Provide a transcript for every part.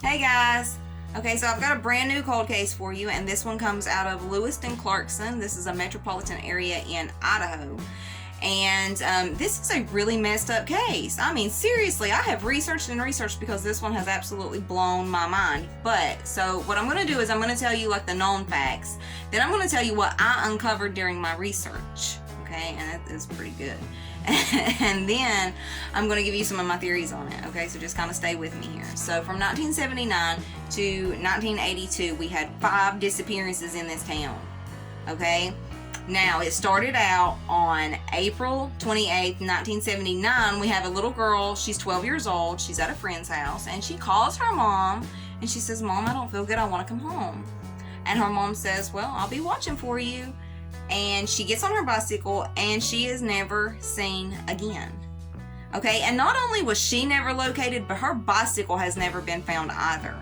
Hey guys. Okay, so I've got a brand new cold case for you, and this one comes out of Lewiston, Clarkson. This is a metropolitan area in Idaho. And this is a really messed up case. I mean, seriously, I have researched and researched because this one has absolutely blown my mind. But, so what I'm going to do is I'm going to tell you like the known facts. Then I'm going to tell you what I uncovered during my research. Okay, and that is pretty good. And then I'm going to give you some of my theories on it. Okay, so just kind of stay with me here. So from 1979 to 1982, we had 5 disappearances in this town. Okay. Now, it started out on April 28th, 1979. We have a little girl. She's 12 years old. She's at a friend's house, and she calls her mom, and she says, "Mom, I don't feel good. I want to come home." And her mom says, "Well, I'll be watching for you." And she gets on her bicycle, and she is never seen again. Okay, and not only was she never located, but her bicycle has never been found either.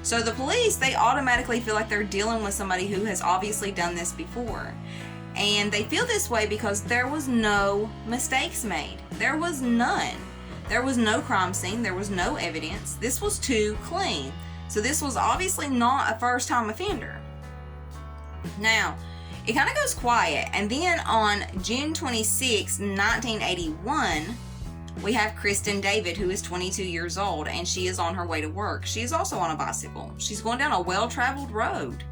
So the police, they automatically feel like they're dealing with somebody who has obviously done this before. And they feel this way because there was no mistakes made. There was none. There was no crime scene. There was no evidence. This was too clean. So this was obviously not a first-time offender. Now, it kind of goes quiet. And then on June 26, 1981, we have Kristen David, who is 22 years old, and she is on her way to work. She is also on a bicycle. She's going down a well-traveled road,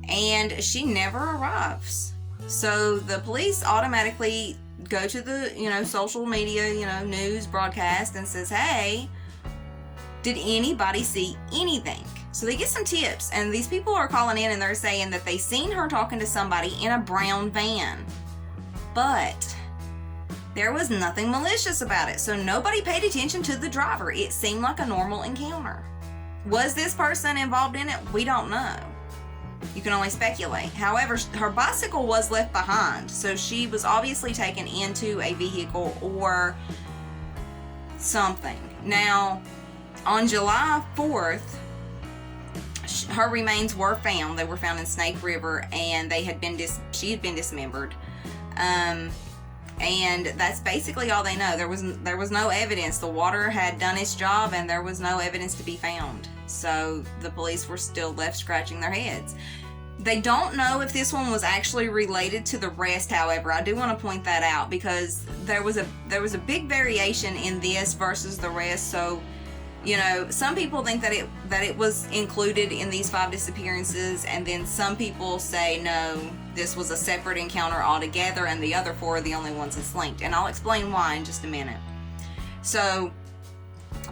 and she never arrives. So the police automatically go to the, social media, news broadcast and says, "Hey, did anybody see anything?" So they get some tips, and these people are calling in and they're saying that they seen her talking to somebody in a brown van. But there was nothing malicious about it, so nobody paid attention to the driver. It seemed like a normal encounter. Was this person involved in it? We don't know. You can only speculate. However, her bicycle was left behind, so she was obviously taken into a vehicle or something. Now, on July 4th, her remains were found. They were found in Snake River, and she had been dismembered. And that's basically all they know. There was no evidence. The water had done its job, and there was no evidence to be found. So the police were still left scratching their heads. They don't know if this one was actually related to the rest, however. I do want to point that out because there was a big variation in this versus the rest. So, some people think that it was included in these 5 disappearances, and then some people say no, this was a separate encounter altogether, and the other 4 are the only ones that's linked. And I'll explain why in just a minute. So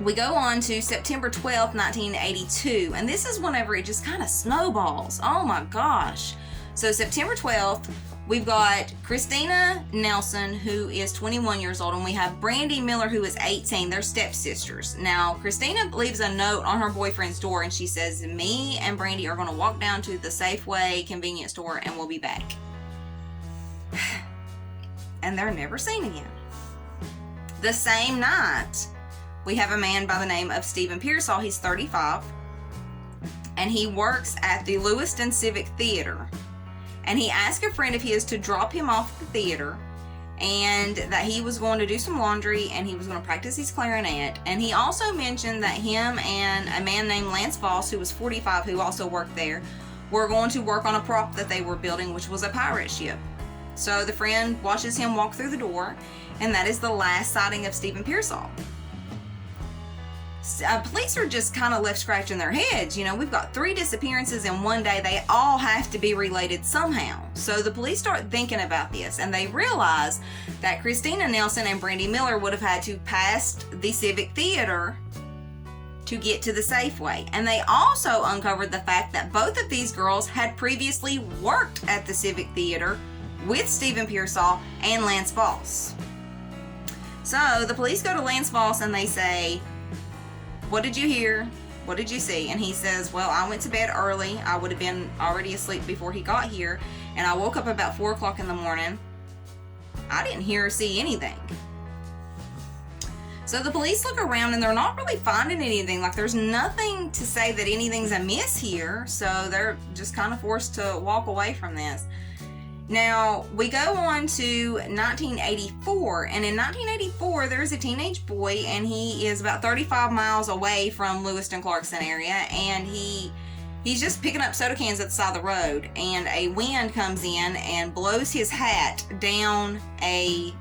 we go on to September 12th, 1982, and this is whenever it just kind of snowballs. Oh my gosh. So September 12th, we've got Christina Nelson, who is 21 years old, and we have Brandy Miller, who is 18. They're stepsisters. Now, Christina leaves a note on her boyfriend's door, and she says, "Me and Brandy are going to walk down to the Safeway convenience store, and we'll be back." And they're never seen again. The same night, we have a man by the name of Stephen Pearsall. He's 35, and he works at the Lewiston Civic Theater. And he asked a friend of his to drop him off at the theater, and that he was going to do some laundry, and he was going to practice his clarinet. And he also mentioned that him and a man named Lance Voss, who was 45, who also worked there, were going to work on a prop that they were building, which was a pirate ship. So the friend watches him walk through the door, and that is the last sighting of Stephen Pearsall. Police are just kind of left scratching their heads. We've got 3 disappearances in one day. They all have to be related somehow. So the police start thinking about this, and they realize that Christina Nelson and Brandy Miller would have had to pass the Civic Theater to get to the Safeway. And they also uncovered the fact that both of these girls had previously worked at the Civic Theater with Stephen Pearsall and Lance Voss. So the police go to Lance Voss and they say, "What did you hear? What did you see?" And he says, "Well, I went to bed early. I would have been already asleep before he got here. And I woke up about 4 o'clock in the morning. I didn't hear or see anything." So the police look around and they're not really finding anything. Like, there's nothing to say that anything's amiss here. So they're just kind of forced to walk away from this. Now, we go on to 1984, and in 1984, there's a teenage boy, and he is about 35 miles away from Lewiston, Clarkson area, and he's just picking up soda cans at the side of the road, and a wind comes in and blows his hat down a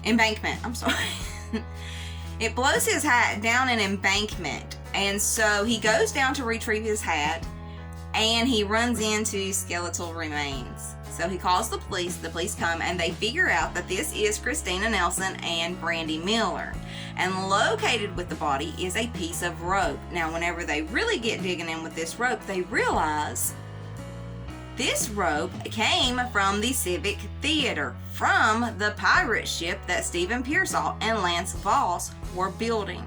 embankment. I'm sorry. It blows his hat down an embankment, and so he goes down to retrieve his hat, and he runs into skeletal remains. So he calls the police come, and they figure out that this is Christina Nelson and Brandy Miller. And located with the body is a piece of rope. Now, whenever they really get digging in with this rope, they realize this rope came from the Civic Theater, from the pirate ship that Stephen Pearsall and Lance Voss were building.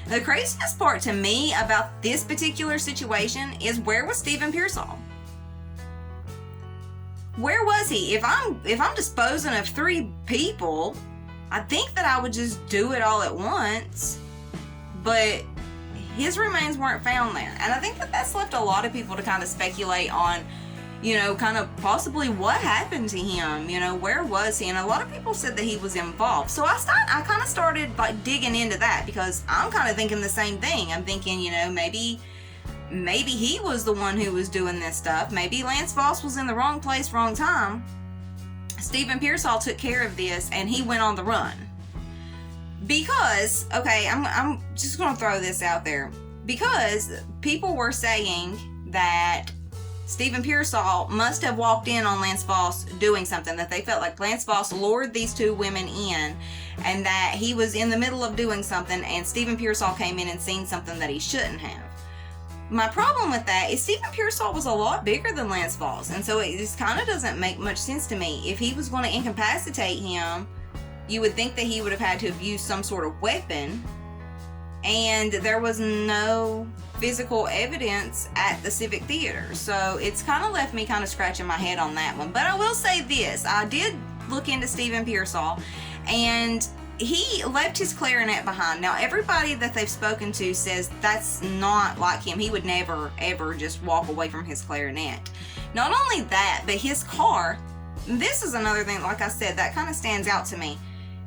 The craziest part to me about this particular situation is, where was Stephen Pearsall? Where was he? If I'm disposing of 3 people, I think that I would just do it all at once. But his remains weren't found there. And I think that that's left a lot of people to kind of speculate on, kind of possibly what happened to him, where was he? And a lot of people said that he was involved. So I kind of started like digging into that, because I'm kind of thinking the same thing. I'm thinking, maybe he was the one who was doing this stuff. Maybe Lance Voss was in the wrong place, wrong time. Stephen Pearsall took care of this, and he went on the run. Because, okay, I'm just going to throw this out there. Because people were saying that Stephen Pearsall must have walked in on Lance Voss doing something, that they felt like Lance Voss lured these 2 women in, and that he was in the middle of doing something, and Stephen Pearsall came in and seen something that he shouldn't have. My problem with that is Stephen Pearsall was a lot bigger than Lance Voss, and so it just kind of doesn't make much sense to me. If he was going to incapacitate him, you would think that he would have had to have used some sort of weapon, and there was no physical evidence at the Civic Theater. So it's kind of left me kind of scratching my head on that one. But I will say this, I did look into Stephen Pearsall, and he left his clarinet behind. Now, everybody that they've spoken to says that's not like him. He would never, ever just walk away from his clarinet. Not only that, but his car, this is another thing, like I said, that kind of stands out to me.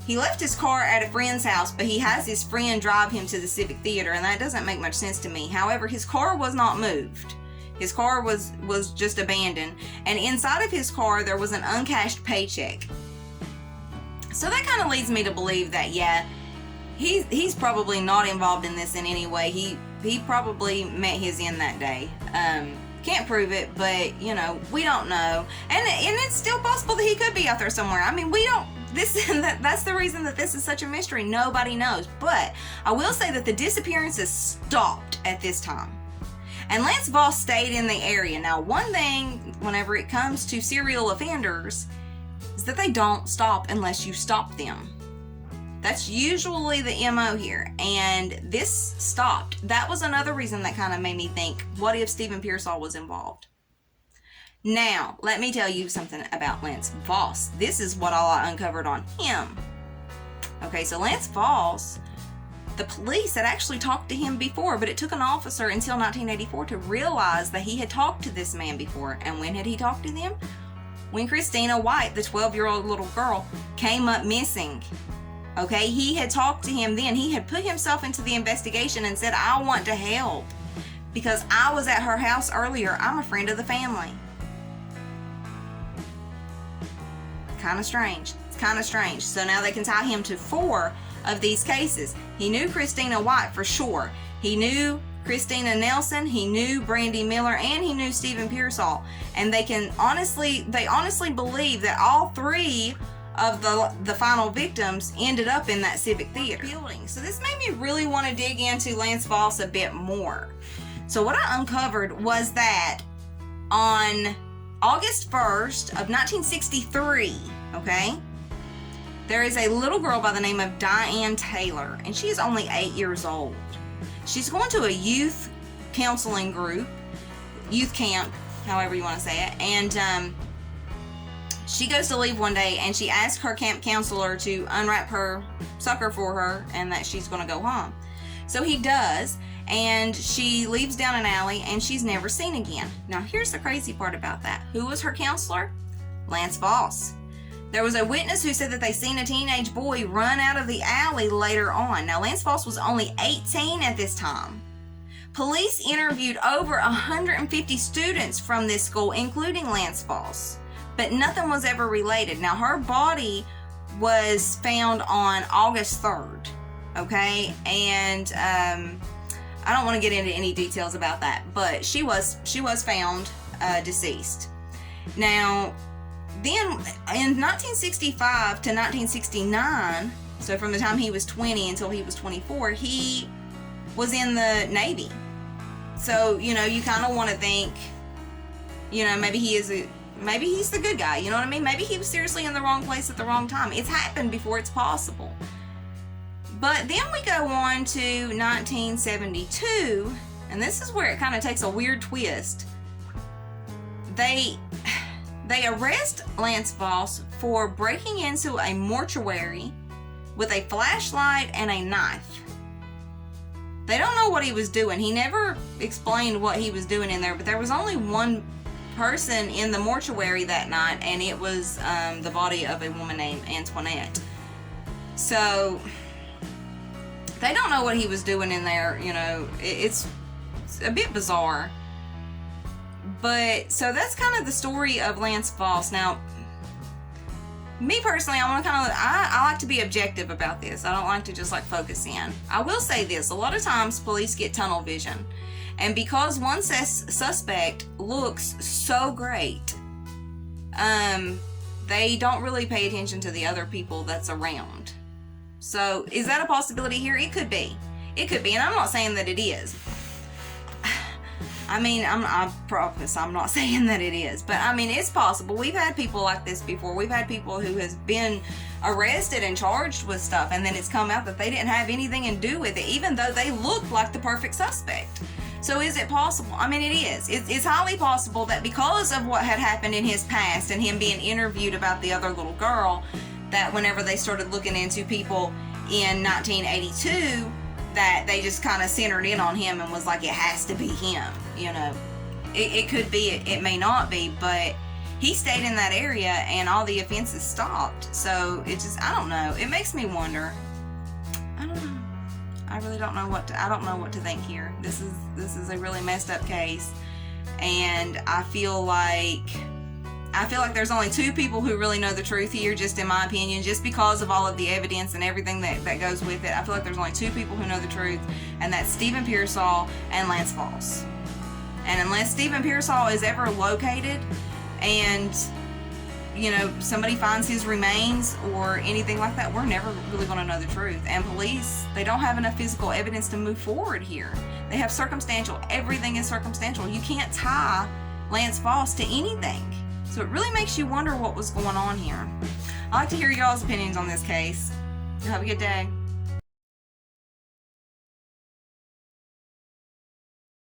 He left his car at a friend's house, but he has his friend drive him to the Civic Theater, and that doesn't make much sense to me. However, his car was not moved. His car was just abandoned, and inside of his car there was an uncashed paycheck. So that kind of leads me to believe that, yeah, he's probably not involved in this in any way. He probably met his end that day. Can't prove it, but we don't know, and it's still possible that he could be out there somewhere. I mean, we don't. That's the reason that this is such a mystery. Nobody knows. But I will say that the disappearances stopped at this time, and Lance Voss stayed in the area. Now, one thing whenever it comes to serial offenders is that they don't stop unless you stop them. That's usually the MO here, and this stopped. That was another reason that kind of made me think, what if Stephen Pearsall was involved? Now, let me tell you something about Lance Voss. This is what all I uncovered on him. Okay, so Lance Voss, the police had actually talked to him before, but it took an officer until 1984 to realize that he had talked to this man before. And when had he talked to them? When Christina White, the 12-year-old little girl, came up missing. Okay, he had talked to him then. He had put himself into the investigation and said, I want to help because I was at her house earlier. I'm a friend of the family. Kind of strange. It's kind of strange. So now they can tie him to 4 of these cases. He knew Christina White for sure. He knew Christina Nelson, he knew Brandy Miller, and he knew Stephen Pearsall. And they honestly believe that all 3 of the final victims ended up in that Civic Theater building. So this made me really want to dig into Lance Voss a bit more. So what I uncovered was that on August 1st of 1963, okay, there is a little girl by the name of Diane Taylor, and she is only 8 years old. She's going to a youth counseling group, youth camp, however you want to say it, and she goes to leave one day, and she asks her camp counselor to unwrap her sucker for her and that she's going to go home. So he does, and she leaves down an alley, and she's never seen again. Now, here's the crazy part about that. Who was her counselor? Lance Voss. There was a witness who said that they seen a teenage boy run out of the alley later on. Now, Lance Voss was only 18 at this time. Police interviewed over 150 students from this school, including Lance Voss, but nothing was ever related. Now, her body was found on August 3rd, okay? And I don't want to get into any details about that, but she was found deceased. Now, then in 1965 to 1969, so from the time he was 20 until he was 24, he was in the Navy. So, you know, you kind of want to think, you know, maybe he's the good guy, you know what I mean? Maybe he was seriously in the wrong place at the wrong time. It's happened before, it's possible. But then we go on to 1972, and this is where it kind of takes a weird twist. They arrest Lance Voss for breaking into a mortuary with a flashlight and a knife. They don't know what he was doing. He never explained what he was doing in there, but there was only one person in the mortuary that night, and it was the body of a woman named Antoinette. So they don't know what he was doing in there. You know, it's a bit bizarre. But so that's kind of the story of Lance Voss. Now, me personally, I like to be objective about this. I don't like to just like focus in. I will say this: a lot of times police get tunnel vision, and because one suspect looks so great, they don't really pay attention to the other people that's around. So is that a possibility here? It could be. It could be, and I'm not saying that it is. I mean, I promise I'm not saying that it is, but I mean, it's possible. We've had people like this before. We've had people who has been arrested and charged with stuff, and then it's come out that they didn't have anything to do with it, even though they looked like the perfect suspect. So is it possible? I mean, it is. It's highly possible that because of what had happened in his past and him being interviewed about the other little girl, that whenever they started looking into people in 1982, that they just kind of centered in on him and was like, it has to be him, you know. It could be, it may not be, but he stayed in that area and all the offenses stopped. So it just, I don't know. It makes me wonder. I don't know. I really don't know I don't know what to think here. This is a really messed up case, and I feel like there's only two people who really know the truth here, just in my opinion, just because of all of the evidence and everything that goes with it. I feel like there's only two people who know the truth, and that's Stephen Pearsall and Lance Voss. And unless Stephen Pearsall is ever located and, you know, somebody finds his remains or anything like that, we're never really going to know the truth. And police, they don't have enough physical evidence to move forward here. They have circumstantial. Everything is circumstantial. You can't tie Lance Voss to anything. So it really makes you wonder what was going on here. I'd like to hear y'all's opinions on this case. Have a good day.